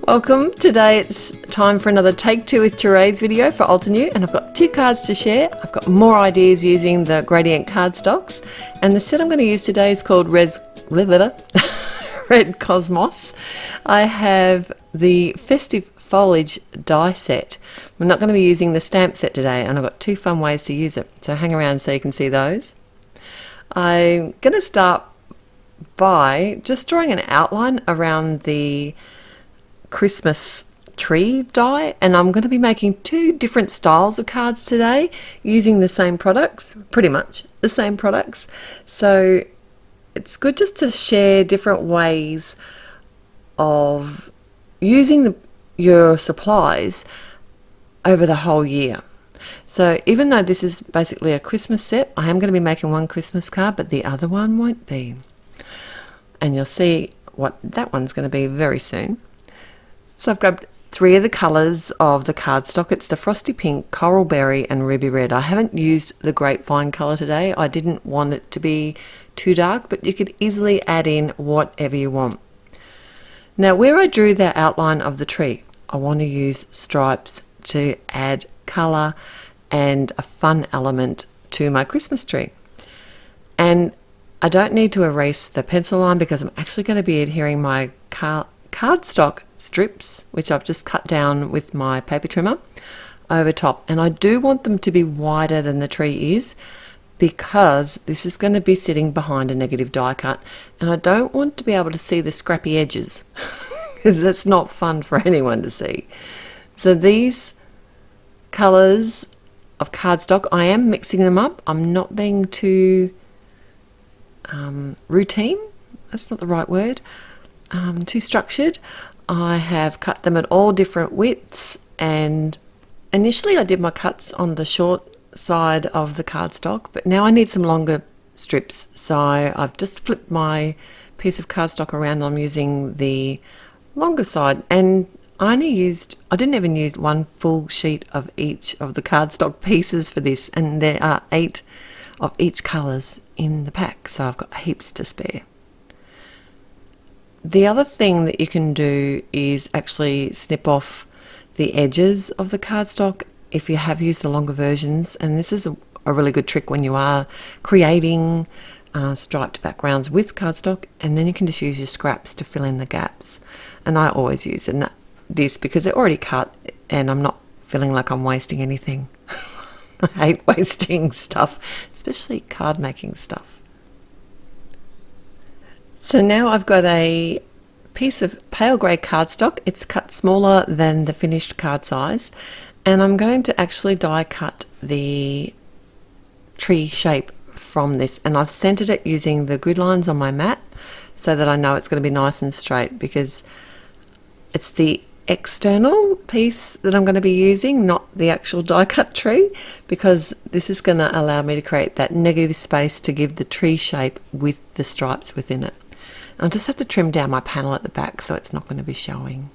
Welcome. Today it's time for another Take Two with Therese video for Altenew, and I've got two cards to share. I've got more ideas using the Gradient Cardstocks, and the set I'm going to use today is called Red Cosmos. I have the Festive Foliage Die Set. I'm not going to be using the stamp set today, and I've got two fun ways to use it, so hang around so you can see those. I'm going to start by just drawing an outline around the Christmas tree die, and I'm going to be making two different styles of cards today using the same products, pretty much the same products. So it's good just to share different ways of using your supplies over the whole year. So even though this is basically a Christmas set, I am going to be making one Christmas card, but the other one won't be. And you'll see what that one's going to be very soon. So I've grabbed three of the colours of the cardstock. It's the Frosty Pink, Coral Berry and Ruby Red. I haven't used the Grapevine colour today. I didn't want it to be too dark, but you could easily add in whatever you want. Now where I drew the outline of the tree, I want to use stripes to add colour and a fun element to my Christmas tree. And I don't need to erase the pencil line because I'm actually going to be adhering my cardstock strips, which I've just cut down with my paper trimmer, over top. And I do want them to be wider than the tree is because this is going to be sitting behind a negative die cut, and I don't want to be able to see the scrappy edges because that's not fun for anyone to see. So these colours of cardstock, I am mixing them up. I'm not being too routine, that's not the right word, too structured. I have cut them at all different widths, and initially I did my cuts on the short side of the cardstock, but now I need some longer strips, so I've just flipped my piece of cardstock around. I'm using the longer side, and I didn't even use one full sheet of each of the cardstock pieces for this, and there are 8 of each colours in the pack, so I've got heaps to spare. The other thing that you can do is actually snip off the edges of the cardstock if you have used the longer versions, and this is a really good trick when you are creating striped backgrounds with cardstock, and then you can just use your scraps to fill in the gaps. And I always use this because they're already cut and I'm not feeling like I'm wasting anything. I hate wasting stuff, especially card making stuff. So now I've got a piece of pale grey cardstock. It's cut smaller than the finished card size, and I'm going to actually die cut the tree shape from this, and I've centered it using the grid lines on my mat so that I know it's going to be nice and straight, because it's the external piece that I'm going to be using, not the actual die cut tree, because this is going to allow me to create that negative space to give the tree shape with the stripes within it. I'll just have to trim down my panel at the back so it's not going to be showing.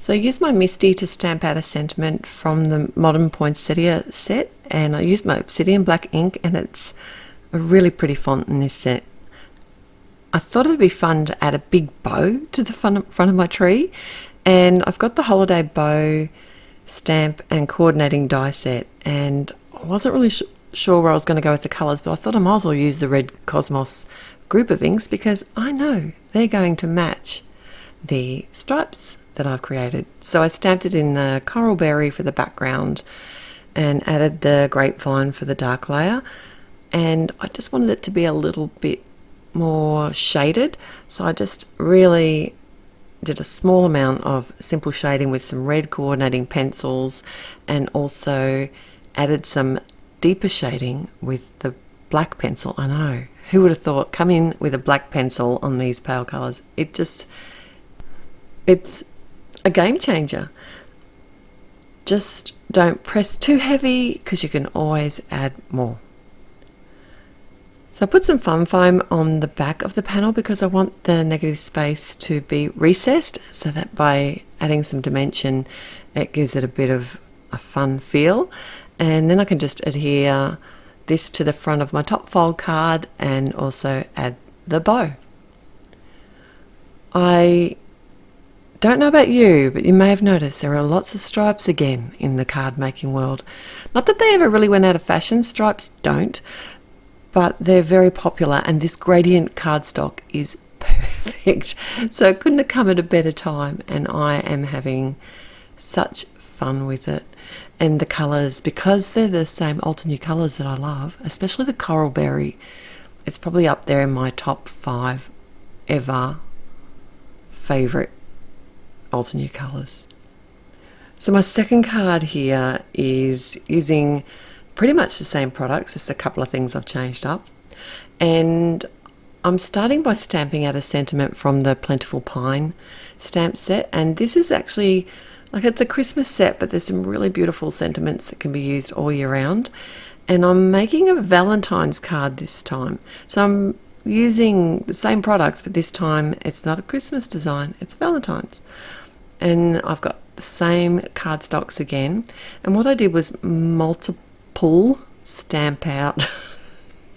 So I used my Misty to stamp out a sentiment from the Modern Poinsettia set, and I used my Obsidian black ink, and it's a really pretty font in this set. I thought it'd be fun to add a big bow to the front of my tree, and I've got the holiday bow stamp and coordinating die set, and I wasn't really sure where I was going to go with the colours, but I thought I might as well use the Red Cosmos group of inks because I know they're going to match the stripes that I've created. So I stamped it in the Coral Berry for the background and added the Grapevine for the dark layer, and I just wanted it to be a little bit more shaded, so I just really did a small amount of simple shading with some red coordinating pencils, and also added some deeper shading with the black pencil. I know, who would have thought, come in with a black pencil on these pale colours. It's a game changer. Just don't press too heavy because you can always add more. So I put some fun foam on the back of the panel because I want the negative space to be recessed, so that by adding some dimension it gives it a bit of a fun feel. And then I can just adhere this to the front of my top fold card and also add the bow. I don't know about you, but you may have noticed there are lots of stripes again in the card making world. Not that they ever really went out of fashion, stripes don't, but they're very popular, and this Gradient Cardstock is perfect. So it couldn't have come at a better time, and I am having such fun with it. And the colours, because they're the same Altenew colours that I love, especially the coral berry, it's probably up there in my top 5 ever favourite Altenew colours. So my second card here is using pretty much the same products, just a couple of things I've changed up. And I'm starting by stamping out a sentiment from the Plentiful Pine stamp set. And this is actually, like, it's a Christmas set, but there's some really beautiful sentiments that can be used all year round. And I'm making a Valentine's card this time. So I'm using the same products, but this time it's not a Christmas design, it's Valentine's. And I've got the same cardstocks again. And what I did was multiple stamp out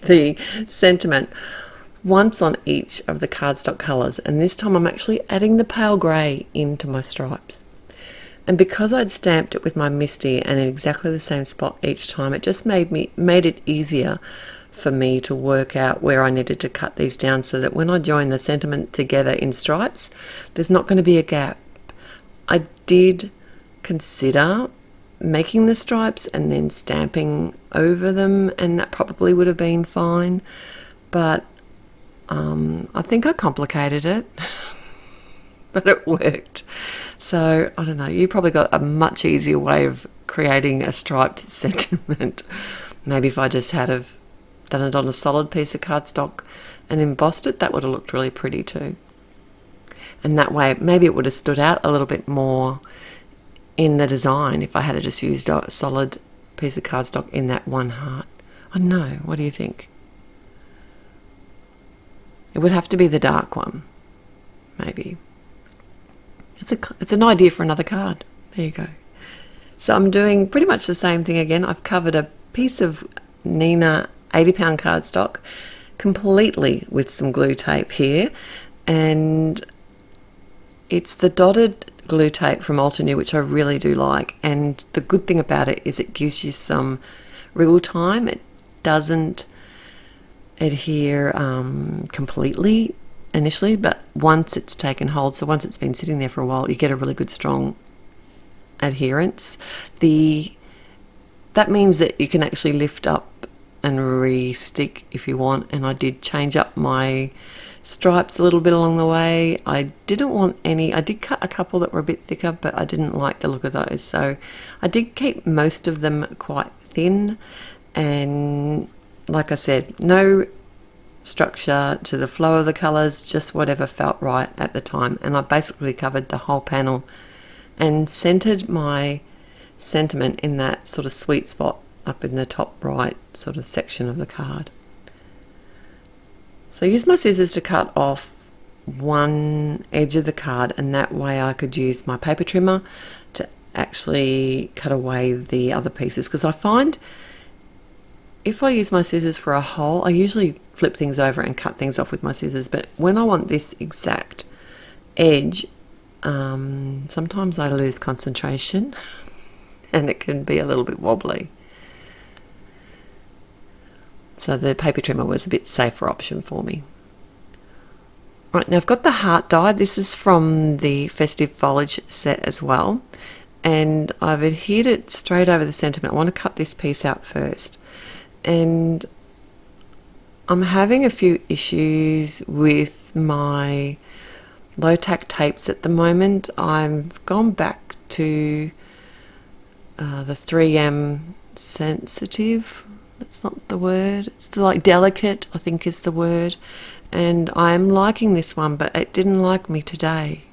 the sentiment once on each of the cardstock colours. And this time I'm actually adding the pale grey into my stripes. And because I'd stamped it with my Misty and in exactly the same spot each time, it just made it easier for me to work out where I needed to cut these down, so that when I join the sentiment together in stripes, there's not going to be a gap. I did consider making the stripes and then stamping over them, and that probably would have been fine, but I think I complicated it. But it worked. So I don't know, you probably got a much easier way of creating a striped sentiment. Maybe if I just had have done it on a solid piece of cardstock and embossed it, that would have looked really pretty too. And that way maybe it would have stood out a little bit more in the design if I had just used a solid piece of cardstock in that one heart. I don't know, what do you think? It would have to be the dark one, maybe. It's an idea for another card. There you go. So I'm doing pretty much the same thing again. I've covered a piece of Nina 80-pound cardstock completely with some glue tape here, and it's the dotted glue tape from Altenew, which I really do like. And the good thing about it is it gives you some wriggle time. It doesn't adhere completely initially, but once it's taken hold, so once it's been sitting there for a while, you get a really good strong adherence. That means that you can actually lift up and re-stick if you want, and I did change up my stripes a little bit along the way. I did cut a couple that were a bit thicker, but I didn't like the look of those, so I did keep most of them quite thin. And like I said, no structure to the flow of the colours, just whatever felt right at the time. And I basically covered the whole panel and centered my sentiment in that sort of sweet spot up in the top right sort of section of the card. So I used my scissors to cut off one edge of the card, and that way I could use my paper trimmer to actually cut away the other pieces, because I find if I use my scissors for a hole, I usually flip things over and cut things off with my scissors, but when I want this exact edge, sometimes I lose concentration and it can be a little bit wobbly. So the paper trimmer was a bit safer option for me. Right, now I've got the heart die. This is from the Festive Foliage set as well, and I've adhered it straight over the sentiment. I want to cut this piece out first, and I'm having a few issues with my low tack tapes at the moment. I've gone back to the 3M sensitive. That's not the word. It's like delicate, I think is the word. And I'm liking this one, but it didn't like me today.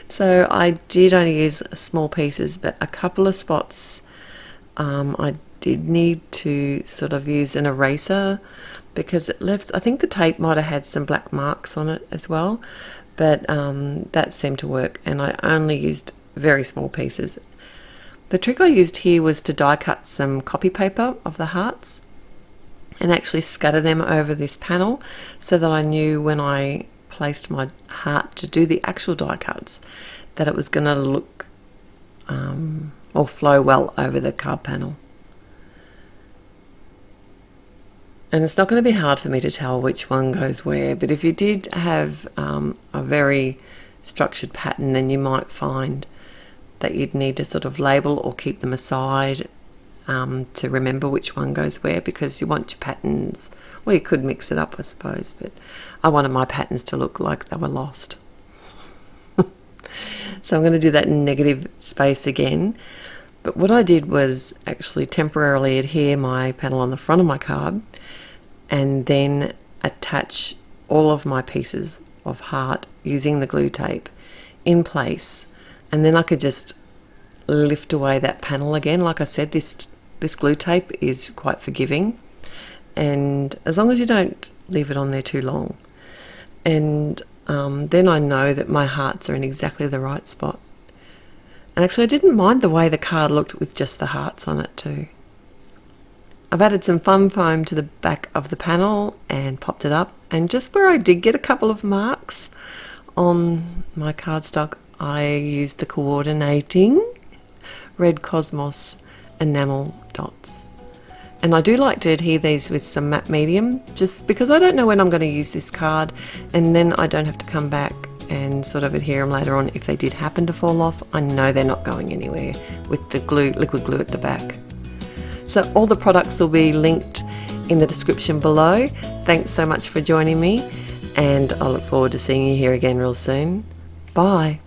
So I did only use small pieces, but a couple of spots I did need to sort of use an eraser, because it left, I think the tape might have had some black marks on it as well, but that seemed to work, and I only used very small pieces. The trick I used here was to die cut some copy paper of the hearts and actually scatter them over this panel, so that I knew when I placed my heart to do the actual die cuts that it was going to look or flow well over the card panel. And it's not going to be hard for me to tell which one goes where, but if you did have a very structured pattern, then you might find that you'd need to sort of label or keep them aside to remember which one goes where, because you want your patterns, well, you could mix it up, I suppose, but I wanted my patterns to look like they were lost. So I'm going to do that in negative space again. But what I did was actually temporarily adhere my panel on the front of my card and then attach all of my pieces of heart using the glue tape in place, and then I could just lift away that panel again. Like I said, this glue tape is quite forgiving, and as long as you don't leave it on there too long, and then I know that my hearts are in exactly the right spot. And actually I didn't mind the way the card looked with just the hearts on it too. I've added some fun foam to the back of the panel and popped it up, and just where I did get a couple of marks on my cardstock, I used the coordinating Red Cosmos enamel dots. And I do like to adhere these with some matte medium, just because I don't know when I'm going to use this card, and then I don't have to come back and sort of adhere them later on. If they did happen to fall off, I know they're not going anywhere with the glue, liquid glue at the back. So all the products will be linked in the description below. Thanks so much for joining me, and I look forward to seeing you here again real soon. Bye.